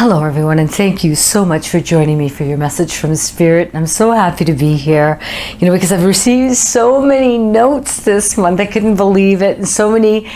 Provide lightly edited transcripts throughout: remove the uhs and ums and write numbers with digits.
Hello everyone, and thank you so much for joining me for your message from Spirit. I'm so happy to be here, because I've received so many notes this month. I couldn't believe it, and so many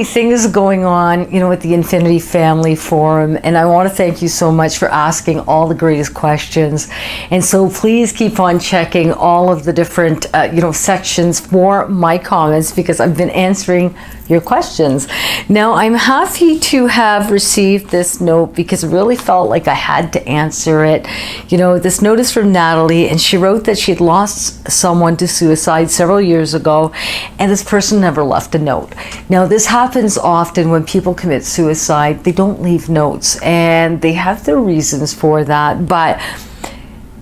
things going on, with the Infinity Family Forum, and I want to thank you so much for asking all the greatest questions. And so please keep on checking all of the different, sections for my comments, because I've been answering your questions. Now, I'm happy to have received this note because it really felt like I had to answer it. This note is from Nathalie, and she wrote that she had lost someone to suicide several years ago, and this person never left a note. Now, this happens often when people commit suicide. They don't leave notes, and they have their reasons for that, but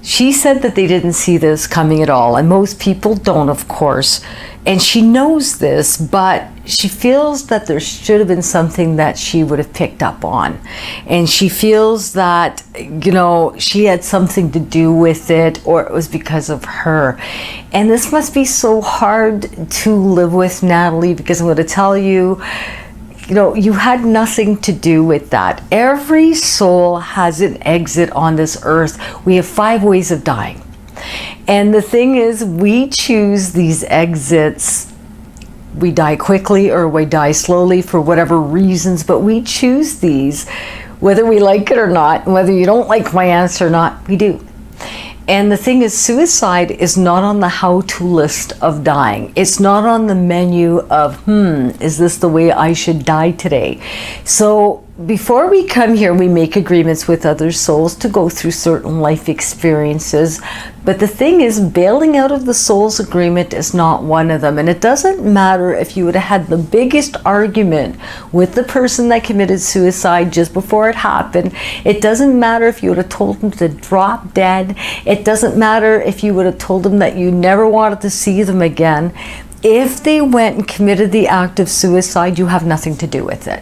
she said that they didn't see this coming at all, and most people don't, of course. And she knows this, but she feels that there should have been something that she would have picked up on. And she feels that, she had something to do with it, or it was because of her. And this must be so hard to live with, Nathalie, because I'm going to tell you, you had nothing to do with that. Every soul has an exit on this earth. We have 5 ways of dying. And the thing is, we choose these exits. We die quickly or we die slowly for whatever reasons, but we choose these, whether we like it or not, whether you don't like my answer or not, we do. And the thing is, suicide is not on the how-to list of dying. It's not on the menu of, is this the way I should die today? So before we come here, we make agreements with other souls to go through certain life experiences. But the thing is, bailing out of the soul's agreement is not one of them. And it doesn't matter if you would have had the biggest argument with the person that committed suicide just before it happened. It doesn't matter if you would have told them to drop dead. It doesn't matter if you would have told them that you never wanted to see them again. If they went and committed the act of suicide, you have nothing to do with it.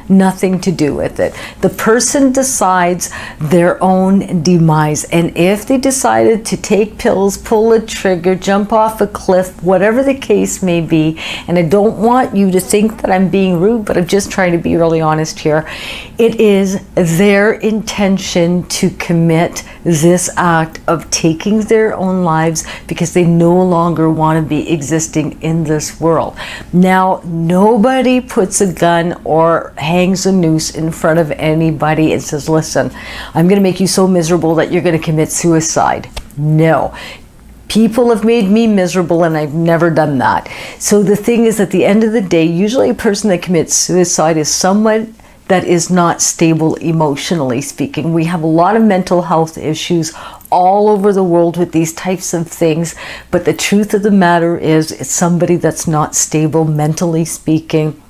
Nothing to do with it. The person decides their own demise. And if they decided to take pills, pull a trigger, jump off a cliff, whatever the case may be, and I don't want you to think that I'm being rude, but I'm just trying to be really honest here. It is their intention to commit this act of taking their own lives because they no longer want to be existing in this world. Now, nobody puts a gun or hangs a noose in front of anybody and says, listen, I'm going to make you so miserable that you're going to commit suicide. No. People have made me miserable, and I've never done that. So the thing is, at the end of the day, usually a person that commits suicide is someone that is not stable emotionally speaking. We have a lot of mental health issues all over the world with these types of things, but the truth of the matter is, it's somebody that's not stable mentally speaking,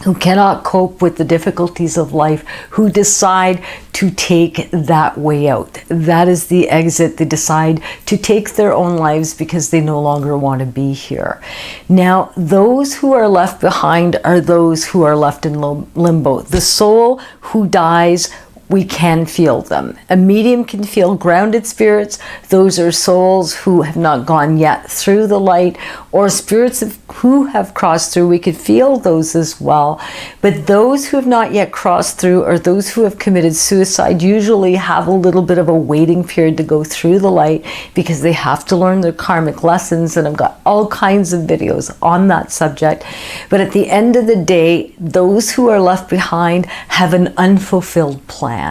who cannot cope with the difficulties of life, who decide to take that way out. That is the exit. They decide to take their own lives because they no longer want to be here. Now, those who are left behind are those who are left in limbo. The soul who dies, we can feel them. A medium can feel grounded spirits. Those are souls who have not gone yet through the light, or spirits who have crossed through. We could feel those as well. But those who have not yet crossed through, or those who have committed suicide, usually have a little bit of a waiting period to go through the light because they have to learn their karmic lessons. And I've got all kinds of videos on that subject. But at the end of the day, those who are left behind have an unfulfilled plan.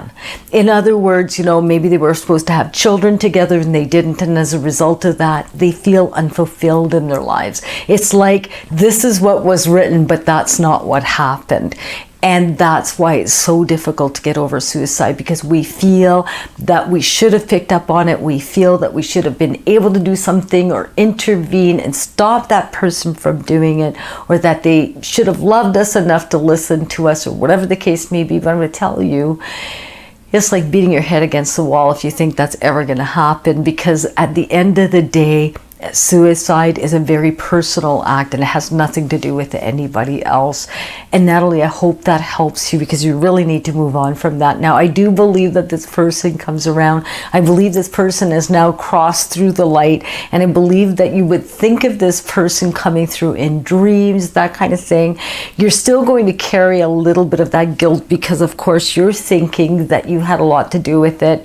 In other words, maybe they were supposed to have children together and they didn't, and as a result of that, they feel unfulfilled in their lives. It's like, this is what was written, but that's not what happened. And that's why it's so difficult to get over suicide, because we feel that we should have picked up on it. We feel that we should have been able to do something or intervene and stop that person from doing it, or that they should have loved us enough to listen to us, or whatever the case may be. But I'm going to tell you, it's like beating your head against the wall if you think that's ever going to happen, because at the end of the day, Suicide is a very personal act and it has nothing to do with anybody else. And Nathalie, I hope that helps you, because you really need to move on from that. Now, I do believe that this person comes around. I believe this person has now crossed through the light, and I believe that you would think of this person coming through in dreams, that kind of thing. You're still going to carry a little bit of that guilt because, of course, you're thinking that you had a lot to do with it.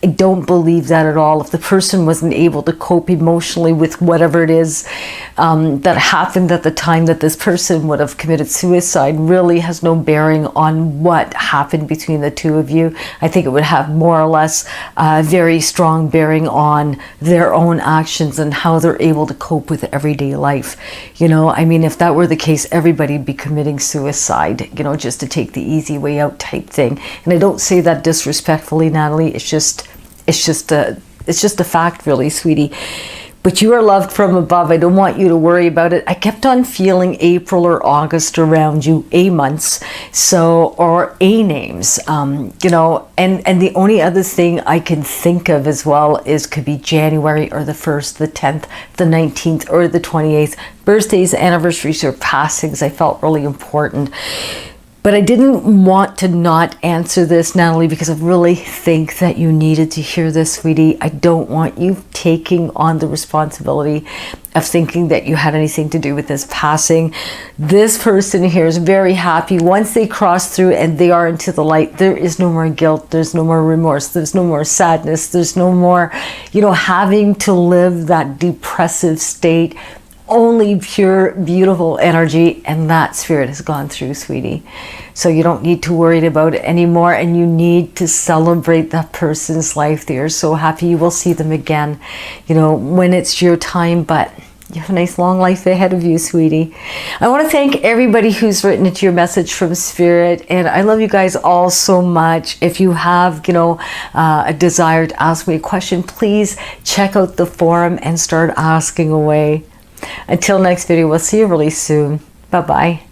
I don't believe that at all. If the person wasn't able to cope emotionally with whatever it is that happened at the time that this person would have committed suicide, really has no bearing on what happened between the two of you. I think it would have more or less very strong bearing on their own actions and how they're able to cope with everyday life. You know, I mean, if that were the case, everybody would be committing suicide, you know, just to take the easy way out type thing. And I don't say that disrespectfully, Nathalie. It's just a fact, really, sweetie. But you are loved from above. I don't want you to worry about it. I kept on feeling April or August around you, A months, so, or A names, you know, and the only other thing I can think of as well is could be January or the 1st, the 10th, the 19th, or the 28th. Birthdays, anniversaries, or passings I felt really important. But I didn't want to not answer this, Nathalie, because I really think that you needed to hear this, sweetie. I don't want you taking on the responsibility of thinking that you had anything to do with this passing. This person here is very happy. Once they cross through and they are into the light, there is no more guilt. There's no more remorse. There's no more sadness. There's no more, you know, having to live that depressive state. Only pure, beautiful energy, and that spirit has gone through, sweetie. So you don't need to worry about it anymore, and you need to celebrate that person's life. They are so happy. You will see them again, you know, when it's your time, but you have a nice long life ahead of you, sweetie. I want to thank everybody who's written into your message from Spirit, and I love you guys all so much. If you have, you know, a desire to ask me a question, please check out the forum and start asking away. Until next video, we'll see you really soon. Bye-bye.